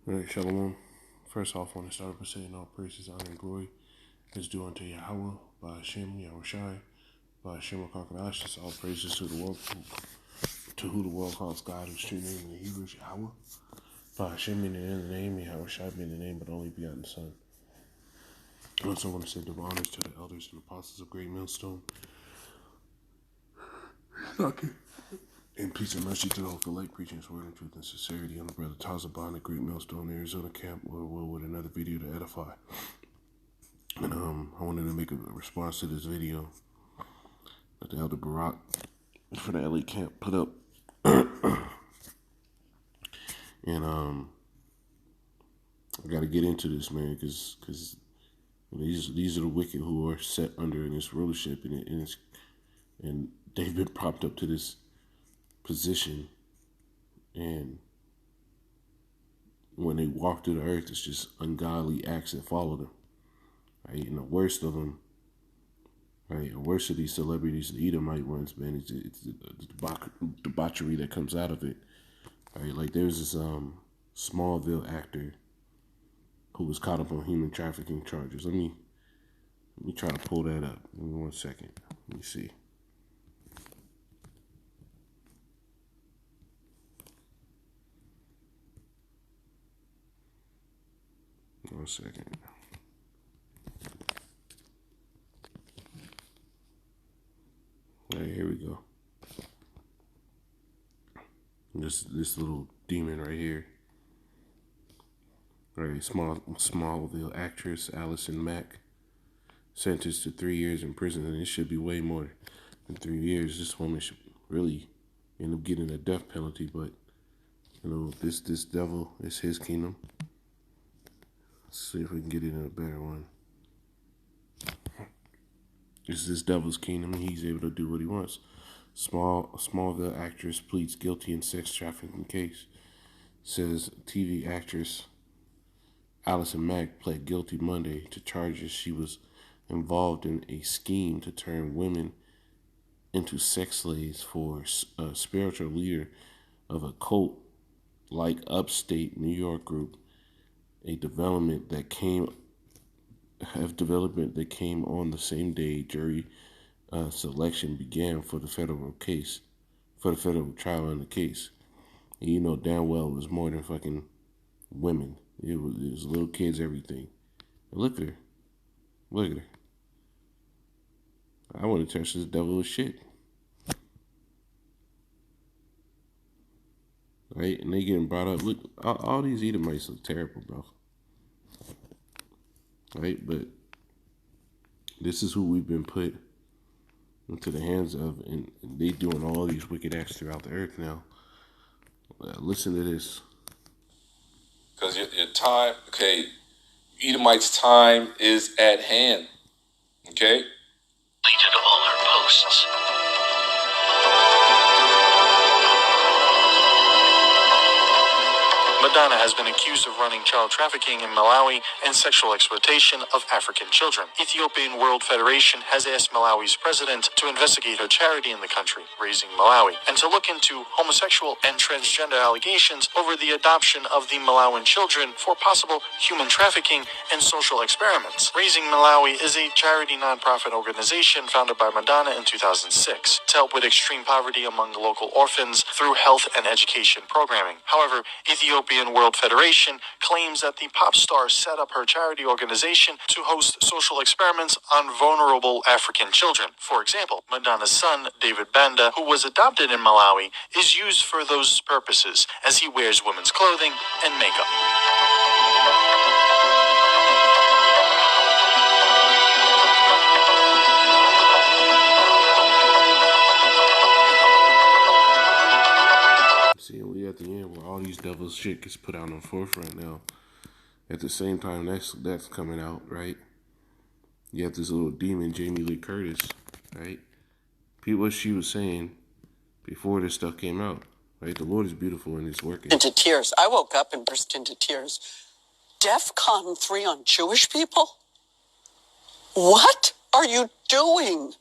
Alright, Shalom. First off, I want to start by saying all praises, honor, and glory is due unto Yahweh, by Hashem, Yahushai, by Hashem, Kakadash. All praises to the world, to who the world calls God, whose true name in the Hebrew is Yahweh. By Hashem being the name, Yahushai being the name, but only begotten Son. I also want to say divine honors to the elders and apostles of Great Millstone. Okay. And peace and mercy to those who like preaching His word in truth and sincerity. I'm the brother Tazabon at Great Millstone, Arizona camp, with another video to edify. And I wanted to make a response to this video that the Elder Barak for the LA camp put up. And I got to get into this, man, because these are the wicked who are set under in this rulership, and they've been propped up to this position, and when they walk through the earth, it's just ungodly acts that follow them, right? And the worst of them, right, the worst of these celebrities, the Edomite ones, man, it's the debauchery that comes out of it, right? Like there's this Smallville actor who was caught up on human trafficking charges. Let me try to pull that up. Give me 1 second. Let me see. 1 second. All right, here we go. This little demon right here. All right, Smallville actress Allison Mack sentenced to 3 years in prison, and it should be way more than 3 years. This woman should really end up getting a death penalty, but you know, this devil is his kingdom. Let's see if we can get it in a better one. It's this devil's kingdom, and he's able to do what he wants. Smallville actress pleads guilty in sex trafficking case. Says TV actress Allison Mack pled guilty Monday to charges she was involved in a scheme to turn women into sex slaves for a spiritual leader of a cult like upstate New York group. A development that came on the same day jury selection began for the federal trial in the case. And you know damn well it was more than fucking women. It was little kids, everything. And look at her. Look at her. I want to touch this devil with shit. Right? And they getting brought up. Look, all these Edomites look terrible, bro. Right? But this is who we've been put into the hands of, and they doing all these wicked acts throughout the earth now. Listen to this. Because your time, okay, Edomite's time is at hand, okay? Deleted all her posts. Madonna has been accused of running child trafficking in Malawi and sexual exploitation of African children. Ethiopian World Federation has asked Malawi's president to investigate her charity in the country, Raising Malawi, and to look into homosexual and transgender allegations over the adoption of the Malawian children for possible human trafficking and social experiments. Raising Malawi is a charity nonprofit organization founded by Madonna in 2006 to help with extreme poverty among local orphans through health and education programming. However, Ethiopian World Federation claims that the pop star set up her charity organization to host social experiments on vulnerable African children. For example, Madonna's son, David Banda, who was adopted in Malawi, is used for those purposes as he wears women's clothing and makeup. See, we at the end where all these devils shit gets put out on the forefront now. At the same time, that's coming out, right? You have this little demon, Jamie Lee Curtis, right? What she was saying before this stuff came out, right? The Lord is beautiful and it's working. Into tears. I woke up and burst into tears. DEFCON 3 on Jewish people? What are you doing?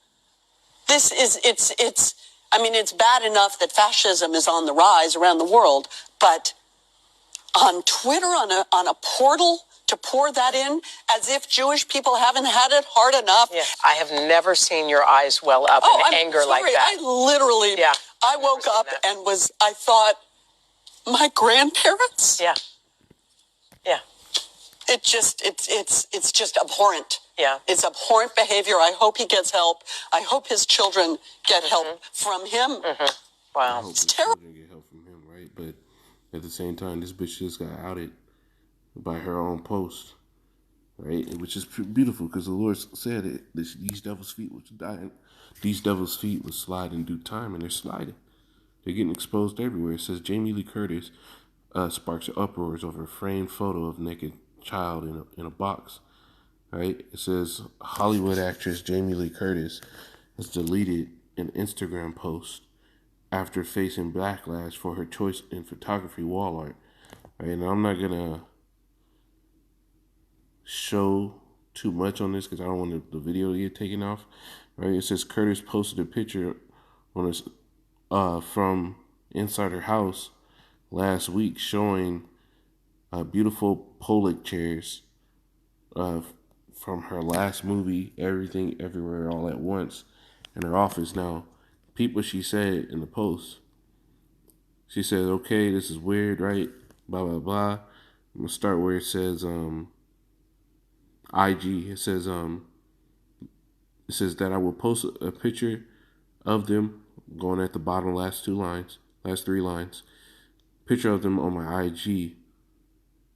It's bad enough that fascism is on the rise around the world, but on Twitter on a portal to pour that in as if Jewish people haven't had it hard enough. Yeah. I have never seen your eyes well up in anger like that. I literally, I woke up and I thought, my grandparents? Yeah. Yeah. It's just abhorrent. Yeah. It's abhorrent behavior. I hope he gets help. I hope his children get help from him. Wow. It's terrible. Get help from him, right? But at the same time, this bitch just got outed by her own post, right? Which is beautiful because the Lord said it. These devil's feet was dying. These devil's feet would slide in due time, and they're sliding. They're getting exposed everywhere. It says Jamie Lee Curtis sparks uproars over a framed photo of naked child in a box, right? It says Hollywood actress Jamie Lee Curtis has deleted an Instagram post after facing backlash for her choice in photography wall art. Right? And I'm not gonna show too much on this because I don't want the video to get taken off. Right? It says Curtis posted a picture on his from inside her house last week showing beautiful Pollock chairs from her last movie, Everything Everywhere All at Once, in her office. Now, peep what she said in the post. She said, okay, this is weird, right? Blah, blah, blah. I'm going to start where it says IG. It says that I will post a picture of them going at the bottom last three lines. Picture of them on my IG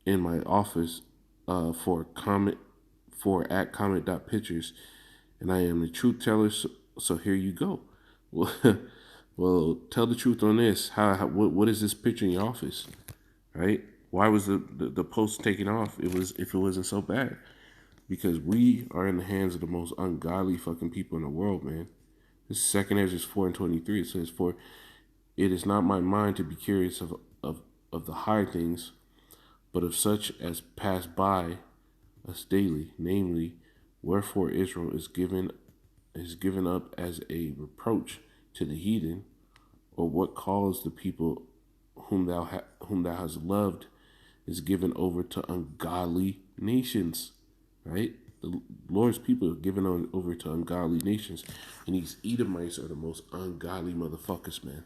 in my office for @comment.pictures. And I am the truth teller, so here you go. Well, tell the truth on this. What is this picture in your office, right? Why was the post taken off? If it wasn't so bad, because we are in the hands of the most ungodly fucking people in the world, man. This is 2 Ezra 4:23. It says, "For it is not my mind to be curious of the high things, but of such as pass by us daily, namely, wherefore Israel is given up as a reproach to the heathen, or what cause the people whom thou hast loved is given over to ungodly nations." Right? The Lord's people are given over to ungodly nations, and these Edomites are the most ungodly motherfuckers, man.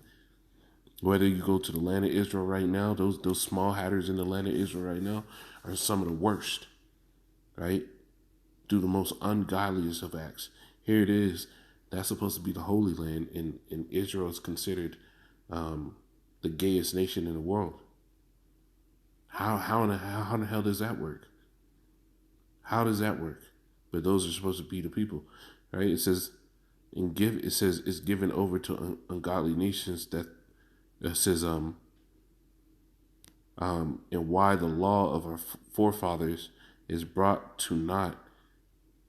Whether you go to the land of Israel right now, those small hatters in the land of Israel right now are some of the worst, right? Do the most ungodliest of acts. Here it is. That's supposed to be the Holy Land, and Israel is considered the gayest nation in the world. How in the hell does that work? How does that work? But those are supposed to be the people, right? It says it's given over to ungodly nations. That it says and why the law of our forefathers is brought to naught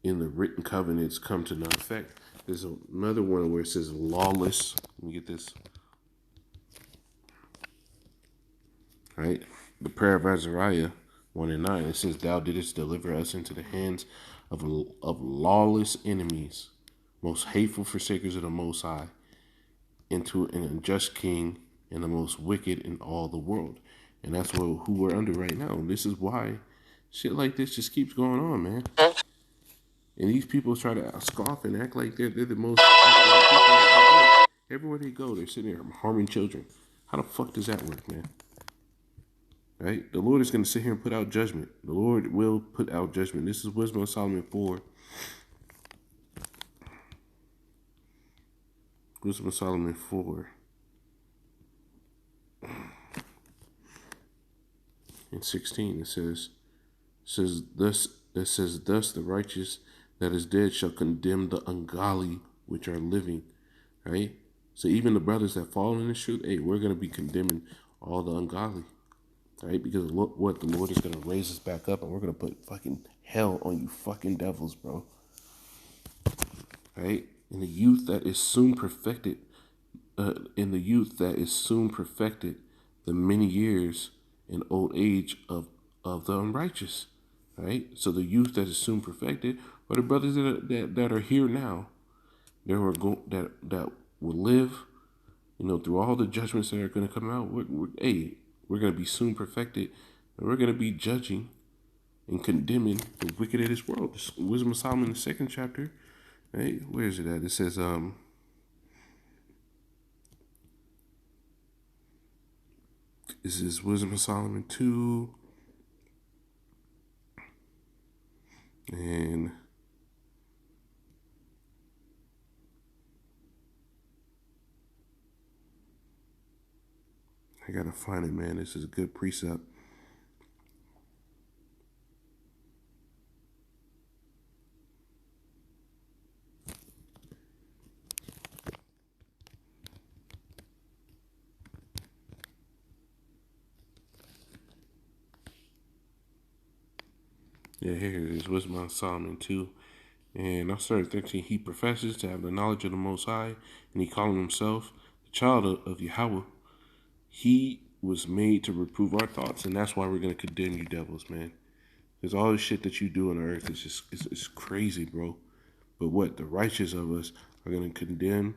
in the written covenants come to no effect. There's another one where it says lawless. Let me get this. Right? The prayer of Azariah 1:9. It says, "Thou didst deliver us into the hands of lawless enemies, most hateful forsakers of the Most High, into an unjust king and the most wicked in all the world." And that's who we're under right now. And this is why shit like this just keeps going on, man. And these people try to scoff and act like they're the most people. Everywhere they go, they're sitting there harming children. How the fuck does that work, man? Right? The Lord is going to sit here and put out judgment. The Lord will put out judgment. This is Wisdom of Solomon 4. Wisdom of Solomon 4. In 16, it says, thus the righteous that is dead shall condemn the ungodly which are living. Right? So even the brothers that fall in the truth, hey, we're going to be condemning all the ungodly. Right? Because what the Lord is going to raise us back up, and we're going to put fucking hell on you fucking devils, bro. Right? In the youth that is soon perfected, the many years and old age of the unrighteous. Right? So the youth that is soon perfected are the brothers that are here now. That will live, through all the judgments that are going to come out. We're going to be soon perfected And we're going to be judging and condemning the wicked of this world. This Wisdom of Solomon, the 2nd chapter. Hey, where is it at? It says, this is Wisdom of Solomon 2. And I gotta find it, man. This is a good precept. Yeah, here it is. Wisdom of Solomon 2. And I started 13. He professes to have the knowledge of the Most High, and he calling himself the child of Yahweh. He was made to reprove our thoughts, and that's why we're going to condemn you devils, man. Because all the shit that you do on the earth is just it's crazy, bro. But what? The righteous of us are going to condemn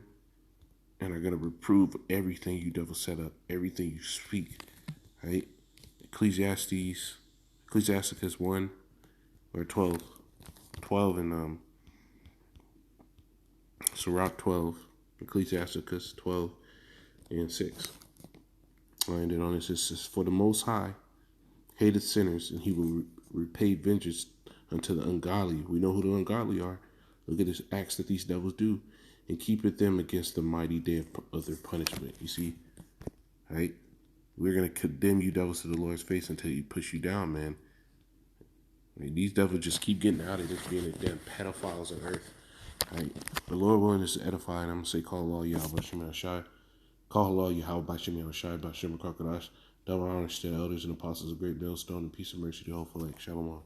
and are going to reprove everything you devils set up, everything you speak, right? Ecclesiasticus 1 or 12. 12 and Sirach 12, Ecclesiasticus 12 and 6. And then on this, it says, for the Most High hated sinners, and he will repay vengeance unto the ungodly. We know who the ungodly are. Look at this acts that these devils do, and keepeth them against the mighty day of their punishment. You see, right? We're going to condemn you devils to the Lord's face until he push you down, man. I mean, these devils just keep getting out of this being the damn pedophiles on earth. Right. The Lord willing is to edify, and I'm going to say, call Allah Yahweh Shem Shai. Call Allah Yahweh Bashem Shai Bashem Kakadash. Double honor to the elders and apostles of Great Millstone, and peace and mercy to the whole elect. Shalom.